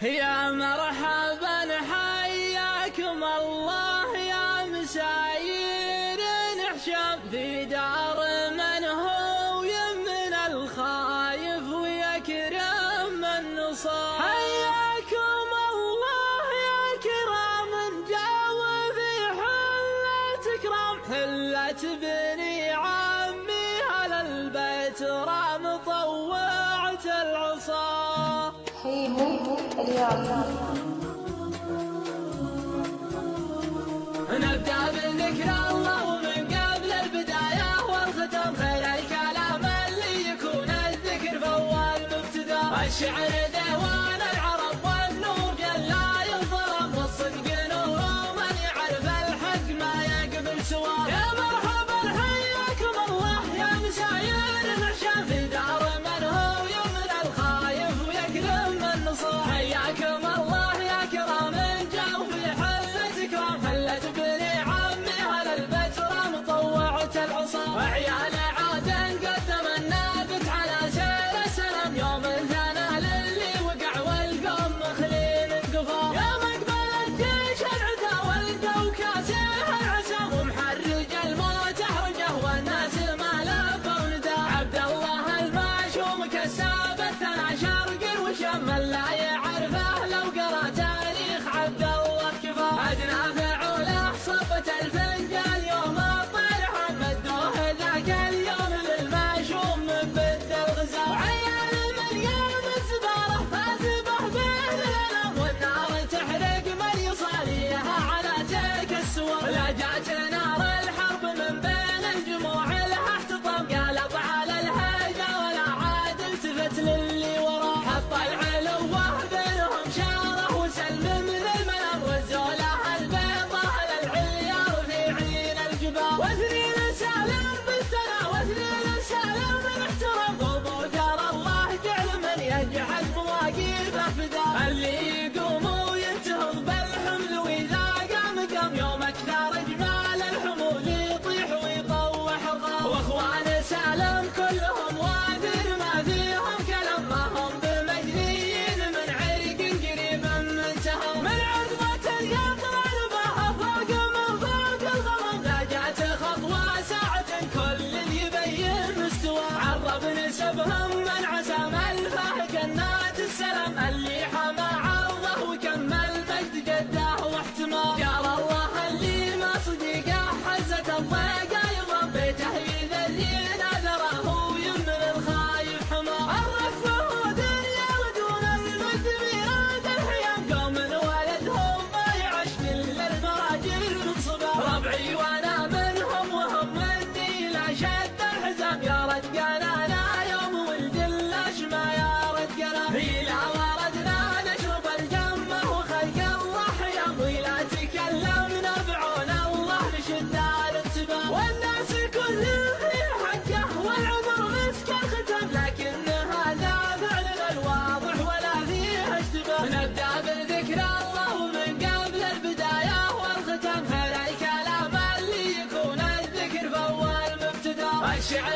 يا مرحبا حياكم الله يا مساير نحشم في دار من هو يمن الخايف ويكرم من نصاب. حياكم الله يا كرام جاوا في حلة كرام، حلة بني عمي على البيت رام طوعت العصا. نبدأ بذكر الله ومن قبل البداية والختام، خير الكلام اللي يكون الذكر فأول مبتدأ. الشعر ديوان العرب والنور جلا ينظلم، والصدق نور من يعرف الحق ما يقبل سواه. يا مرحبا حياكم الله يا مساير نحشم في دار من هو يمن الخايف ويكرم من نصاب. حياكم الله يا كرام جاوا في حلة كرام، حلة بني عمي على البيت رام طوعت العصا. وعيال عادن قدم النابت على سير السلام، يوم ثنى للي وقع والقوم مخلين انقفا. يا مقبل الجيش العدا والقوا كاسه العسى، ومحرج الموت احرجه والناس ما لبوا نداء. عبد الله المعشوم كساب الثنى شرق وشم لا يعرفه لو قرا تاريخ عبد الله كفا. ادنى فعوله صبت الفنجان يوم الطير مدوه ذاك اليوم للمعشوم من بد الغزال. وعيال من يوم الزباله فاتبه بين الالم، والنار تحرق من يصاليها على تلك السور. لا جات نار الحرب من بين الجموع لها احتطم، قلب على الهيجه ولا عاد التفت للي وراه. حط العلوه بينهم شاره وسلم من المنام، وزوا لها البيضه للعيار في عين الجبال. واثنين سالم بالثنى واثنين سالم بالاحترام، ضربوا دار الله جعل من يجحد مواقيفه فداء. اللي يقوم وينتهض بالحمل واذا قام يوم اكثر جمال الحمول يطيح ويطوح الغاب. واخوان سالم كلهم وادر ما فيهم كلام، ما هم بمجنيين من عرق قريب منتهى. من عظمة اليقظة نباها فوق من فوق الغمام، لا جات خطوة ساعة كل يبين مستوى. عرب نسبهم من عزم الفه جنات السلام، اللي حمى عرضه وكمل مجد جده واحتمال. يا الله اللي ما صديقه حزة الضيقة يضم بيته يذري نذره ويمن الخايف حمى. الرفه دنيا ودون المجد ميراد الحيام، قوم ولدهم ما يعش كل المراجل من صبا. ربعي وانا منهم وهم مني لا شد الحزام، يا رجانا لا يوم ولد الاشمى يا رجانا. إلى وردنا نشرب الجمه وخلق الله حيام، ولا تكلمنا بعون الله نشد الانتباه. والناس كلهم في حقه والعمر مسك الختم، لكن هذا فعلنا الواضح ولا فيه اشتباه. نبدا بذكر الله ومن قبل البدايه والختام، خير الكلام اللي يكون الذكر فاول مبتدا. الشعر